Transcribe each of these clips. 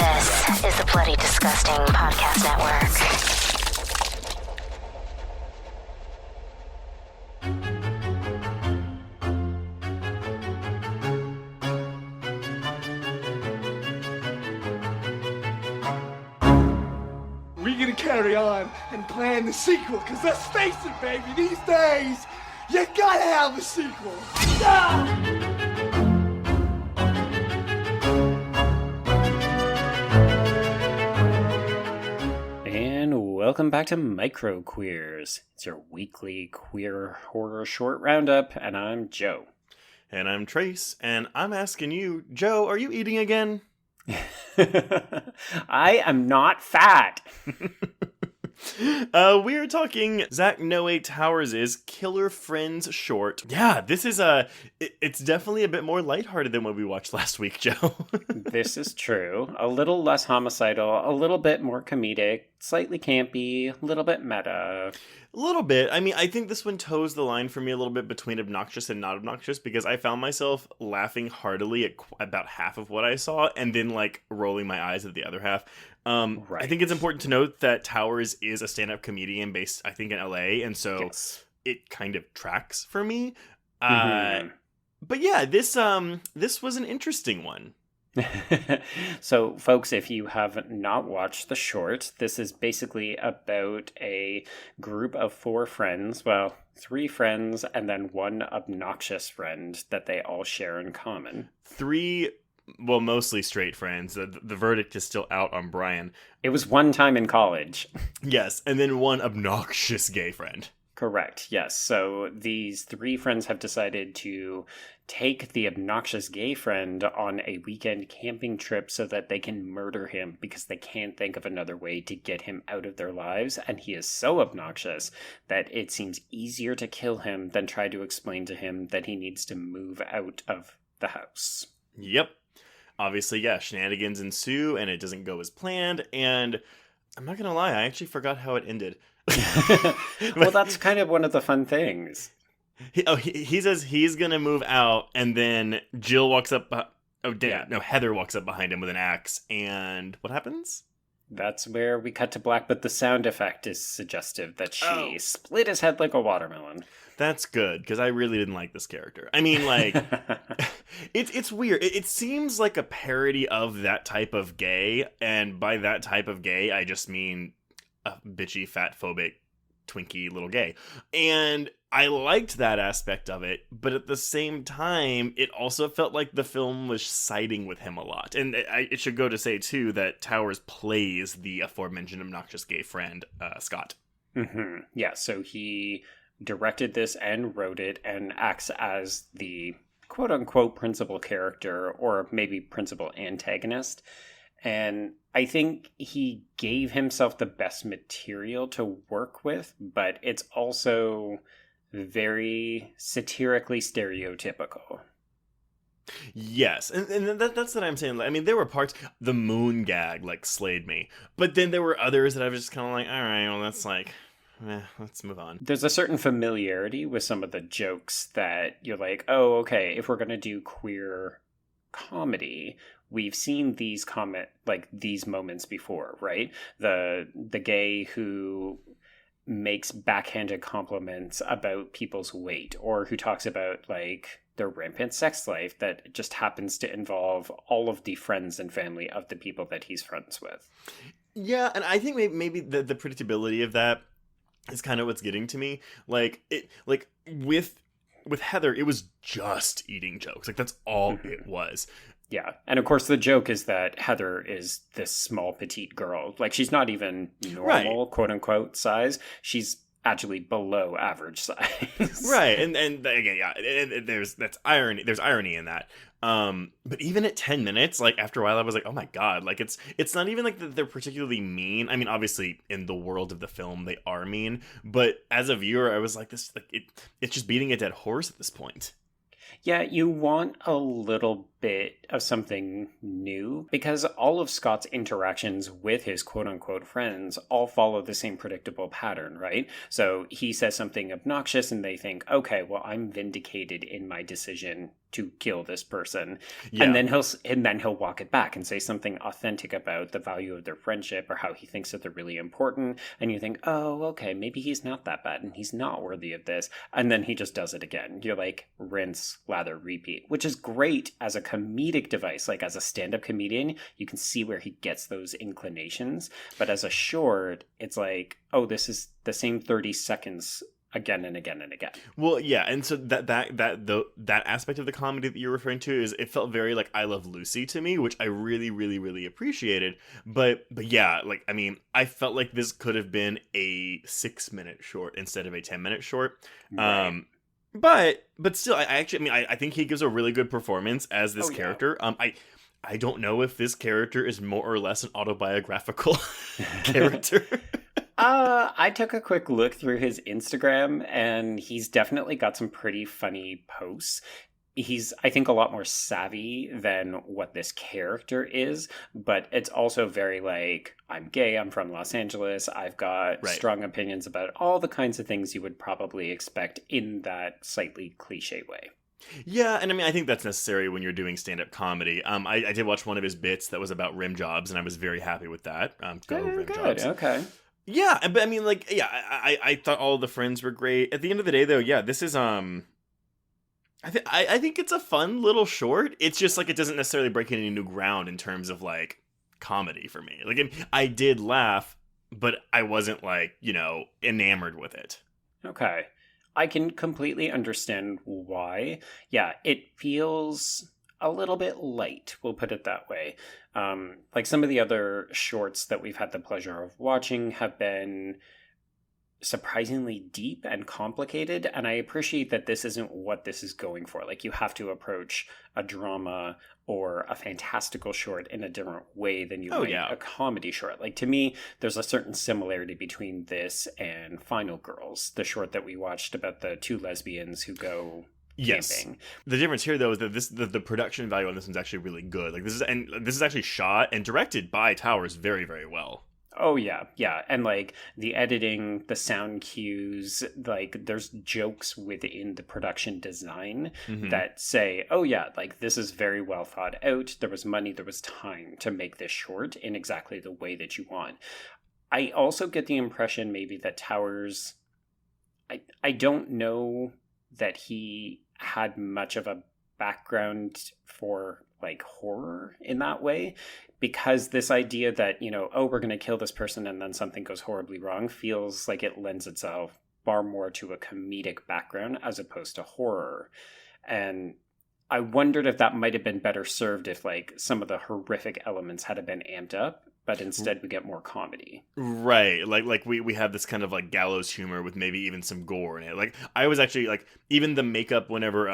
This is the Bloody Disgusting Podcast Network. We're gonna carry on and plan the sequel, because let's face it, baby, these days, you gotta have a sequel. And welcome back to Micro Queers. It's your weekly queer horror short roundup, and I'm Joe. And I'm Trace, and I'm asking you, Joe, are you eating again? I am not fat. We're talking Zach Noe Towers' Killer Friends short. Yeah, this is it's definitely a bit more lighthearted than what we watched last week, Joe. This is true. A little less homicidal, a little bit more comedic, slightly campy, a little bit meta. A little bit. I mean, I think this one toes the line for me a little bit between obnoxious and not obnoxious, because I found myself laughing heartily at about half of what I saw and then like rolling my eyes at the other half. Right. I think it's important to note that Towers is a stand-up comedian based, I think, in LA, and so Yes. it kind of tracks for me. Mhm. But yeah, this was an interesting one. So, folks, if you have not watched the short, this is basically about a group of 4 friends, well, 3 friends, and then one obnoxious friend that they all share in common. 3, well, mostly straight friends. The verdict is still out on Brian. It was one time in college. Yes, and then one obnoxious gay friend. Correct, yes. So these 3 friends have decided to take the obnoxious gay friend on a weekend camping trip so that they can murder him because they can't think of another way to get him out of their lives. And he is so obnoxious that it seems easier to kill him than try to explain to him that he needs to move out of the house. Yep. Obviously, yeah, shenanigans ensue, and it doesn't go as planned, and I'm not gonna lie, I actually forgot how it ended. Well, that's kind of one of the fun things. He says he's gonna move out, and then Jill walks up. Yeah. No, Heather walks up behind him with an axe, and what happens? That's where we cut to black, but the sound effect is suggestive that she Oh. split his head like a watermelon. That's good, because I really didn't like this character. I mean, like, it's weird. It seems like a parody of that type of gay, and by that type of gay, I just mean a bitchy, fat phobic, twinky little gay. And I liked that aspect of it, but at the same time, it also felt like the film was siding with him a lot. And it should go to say, too, that Towers plays the aforementioned obnoxious gay friend, Scott. Mm-hmm. Yeah, so he directed this and wrote it and acts as the quote-unquote principal character, or maybe principal antagonist. And I think he gave himself the best material to work with, but it's also very satirically stereotypical. Yes, and that's what I'm saying. I mean, there were parts, the moon gag, like, slayed me. But then there were others that I was just kind of like, all right, well, that's like, let's move on. There's a certain familiarity with some of the jokes that you're like, oh, okay, if we're going to do queer comedy, we've seen these these moments before, right? The gay who makes backhanded compliments about people's weight, or who talks about like their rampant sex life that just happens to involve all of the friends and family of the people that he's friends with. Yeah, and I think maybe the predictability of that is kind of what's getting to me. Like with Heather, it was just eating jokes. Like, that's all it was. Yeah. And of course, the joke is that Heather is this small, petite girl. Like, she's not even normal, quote unquote, size. She's actually below average size. Right. And again, yeah, there's irony. There's irony in that. But even at 10 minutes, like, after a while, I was like, oh my God, like, it's not even like that they're particularly mean. I mean, obviously, in the world of the film, they are mean. But as a viewer, I was like, it's just beating a dead horse at this point. Yeah, you want a little bit of something new, because all of Scott's interactions with his quote-unquote friends all follow the same predictable pattern, right? So he says something obnoxious and they think, okay, well, I'm vindicated in my decision to kill this person. Yeah. And then he'll walk it back and say something authentic about the value of their friendship or how he thinks that they're really important. And you think, oh, okay, maybe he's not that bad and he's not worthy of this. And then he just does it again. You're like, rinse, lather, repeat, which is great as a comedic device. Like as a stand-up comedian, you can see where he gets those inclinations. But as a short, it's like, oh, this is the same 30 seconds again and again and again. Well, yeah, and so that aspect of the comedy that you're referring to is, it felt very like I Love Lucy to me, which I really, really, really appreciated. But yeah, like, I mean, I felt like this could have been a 6-minute short instead of a 10-minute short. Right. But still, I think he gives a really good performance as this character. I don't know if this character is more or less an autobiographical character. I took a quick look through his Instagram, and he's definitely got some pretty funny posts. He's, I think, a lot more savvy than what this character is, but it's also very like, I'm gay, I'm from Los Angeles, I've got strong opinions about all the kinds of things you would probably expect in that slightly cliche way. Yeah, and I mean, I think that's necessary when you're doing stand-up comedy. I did watch one of his bits that was about rim jobs, and I was very happy with that. Rim jobs. Okay. Yeah, but I mean, like, yeah, I thought all the friends were great. At the end of the day, though, yeah, this is I think it's a fun little short. It's just like it doesn't necessarily break any new ground in terms of like comedy for me. Like, I did laugh, but I wasn't like, enamored with it. Okay. I can completely understand why. Yeah, it feels a little bit light, we'll put it that way. Like some of the other shorts that we've had the pleasure of watching have been surprisingly deep and complicated, and I appreciate that this isn't what this is going for. Like, you have to approach a drama or a fantastical short in a different way than you might a comedy short. Like, to me, there's a certain similarity between this and Final Girls, the short that we watched about the two lesbians who go camping. The difference here, though, is that the production value on this one's actually really good. Like, this is actually shot and directed by Towers very, very well. Oh, yeah. And, like, the editing, the sound cues, like, there's jokes within the production design that say, oh, yeah, like, this is very well thought out. There was money, there was time to make this short in exactly the way that you want. I also get the impression maybe that Towers, I don't know that he had much of a background for, like, horror in that way. Because this idea that, we're going to kill this person and then something goes horribly wrong feels like it lends itself far more to a comedic background as opposed to horror. And I wondered if that might have been better served if, like, some of the horrific elements had been amped up, but instead we get more comedy. Right. Like we have this kind of, like, gallows humor with maybe even some gore in it. Like, I was actually, like, even the makeup whenever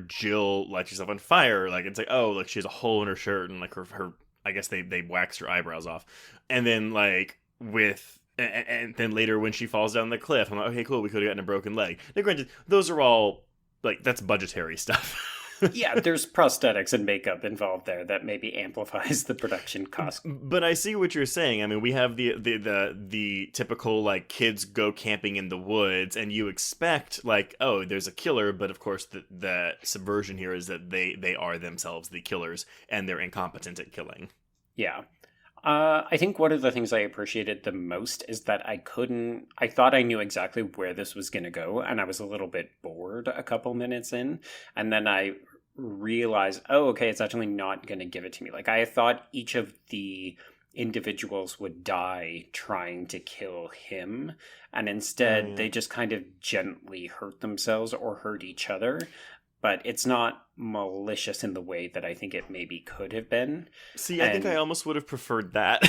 Jill lights herself on fire, like, it's like, oh, like, she has a hole in her shirt, and, like, her I guess they waxed her eyebrows off. And then, like, and then later when she falls down the cliff, I'm like, okay, cool, we could have gotten a broken leg. Now, granted, those are all, like, that's budgetary stuff. Yeah, there's prosthetics and makeup involved there that maybe amplifies the production cost. But I see what you're saying. I mean, we have the typical, like, kids go camping in the woods, and you expect, like, oh, there's a killer, but of course the subversion here is that they are themselves the killers, and they're incompetent at killing. Yeah. I think one of the things I appreciated the most is that I thought I knew exactly where this was going to go, and I was a little bit bored a couple minutes in, and then I realized, oh, okay, it's actually not going to give it to me. Like, I thought each of the individuals would die trying to kill him, and instead they just kind of gently hurt themselves or hurt each other. But it's not malicious in the way that I think it maybe could have been. See, I think I almost would have preferred that.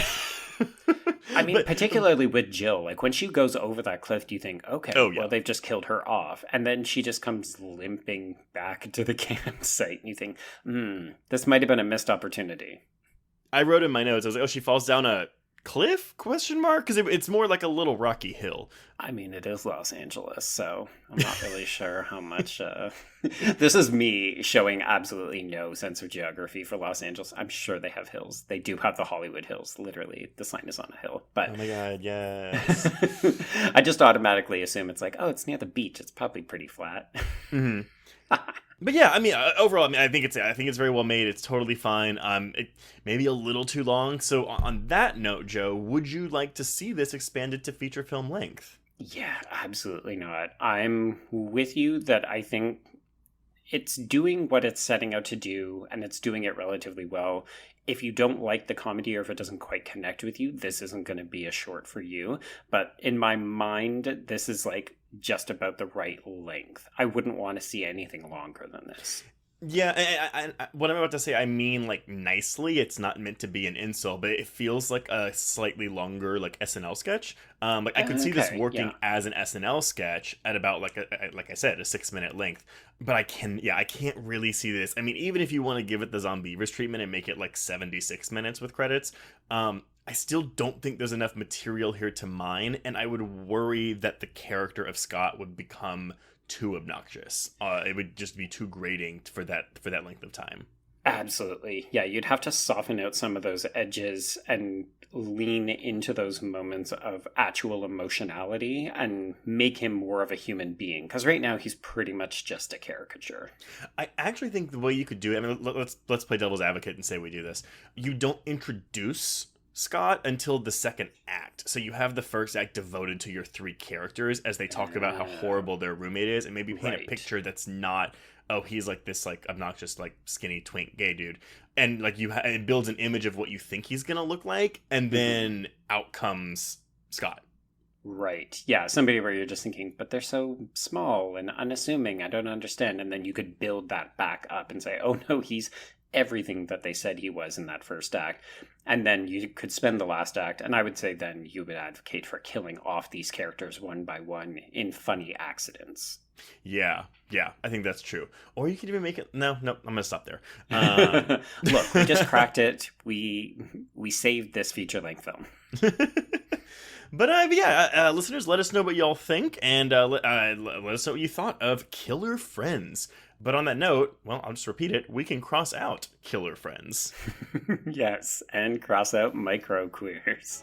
I mean, particularly with Jill, like, when she goes over that cliff, do you think, okay, well, they've just killed her off. And then she just comes limping back to the campsite. And you think, this might have been a missed opportunity. I wrote in my notes, I was like, oh, she falls down a cliff? Because it's more like a little rocky hill. I mean, it is Los Angeles, so I'm not really sure how much... This is me showing absolutely no sense of geography for Los Angeles. I'm sure they have hills. They do have the Hollywood Hills. Literally, the sign is on a hill. But oh my god, yes. I just automatically assume it's like, oh, it's near the beach. It's probably pretty flat. Mm-hmm. But yeah, I mean, overall, I mean, I think it's very well made. It's totally fine. It maybe a little too long. So on that note, Joe, would you like to see this expanded to feature film length? Yeah, absolutely not. I'm with you that I think it's doing what it's setting out to do, and it's doing it relatively well. If you don't like the comedy or if it doesn't quite connect with you, this isn't going to be a short for you. But in my mind, this is like just about the right length. I wouldn't want to see anything longer than this. Yeah, I what I'm about to say, I mean, like, nicely. It's not meant to be an insult, but it feels like a slightly longer, like, SNL sketch. Like, I could see this working as an SNL sketch at about, like I said, a 6-minute length. But I can't really see this. I mean, even if you want to give it the Zombievers treatment and make it, like, 76 minutes with credits, I still don't think there's enough material here to mine, and I would worry that the character of Scott would become too obnoxious. It would just be too grating for that length of time. Absolutely. Yeah, you'd have to soften out some of those edges and lean into those moments of actual emotionality and make him more of a human being. Because right now he's pretty much just a caricature. I actually think the way you could do it, I mean, let's play devil's advocate and say we do this. You don't introduce Scott until the second act. So you have the first act devoted to your 3 characters as they talk about how horrible their roommate is, and maybe paint a picture that's not, oh, he's like this like obnoxious like skinny twink gay dude, and like it builds an image of what you think he's gonna look like, and then out comes Scott. Right. Yeah, somebody where you're just thinking, but they're so small and unassuming, I don't understand. And then you could build that back up and say, oh no, he's everything that they said he was in that first act. And then you could spend the last act, and I would say then you would advocate for killing off these characters one by one in funny accidents. Yeah, I think that's true. Or you could even make it... No, I'm going to stop there. Look, we just cracked it. We saved this feature-length film. But listeners, let us know what y'all think, and let us know what you thought of Killer Friends. But on that note, well, I'll just repeat it. We can cross out Killer Friends. Yes, and cross out micro queers.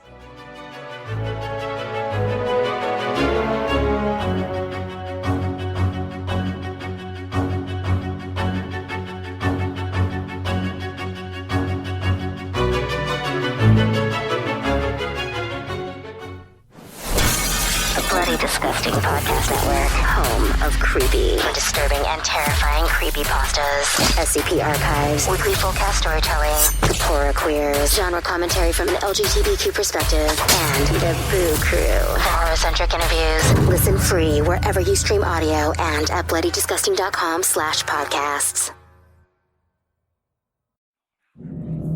Bloody Disgusting Podcast Network, home of creepy, disturbing, and terrifying creepypastas, SCP archives, weekly full cast storytelling, horror queers, genre commentary from an LGBTQ perspective, and the Boo Crew, for horror-centric interviews. Listen free wherever you stream audio and at bloodydisgusting.com/podcasts.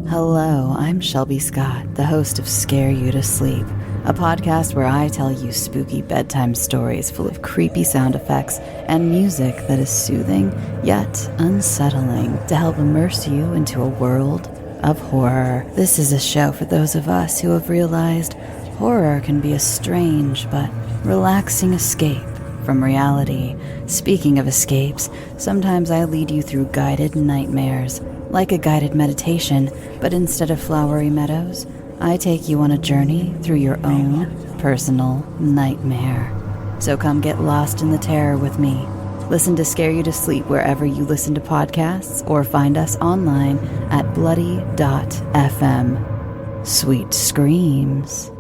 Hello, I'm Shelby Scott, the host of Scare You to Sleep, a podcast where I tell you spooky bedtime stories full of creepy sound effects and music that is soothing yet unsettling to help immerse you into a world of horror. This is a show for those of us who have realized horror can be a strange but relaxing escape from reality. Speaking of escapes, sometimes I lead you through guided nightmares, like a guided meditation, but instead of flowery meadows, I take you on a journey through your own personal nightmare. So come get lost in the terror with me. Listen to Scare You to Sleep wherever you listen to podcasts, or find us online at bloody.fm. Sweet screams.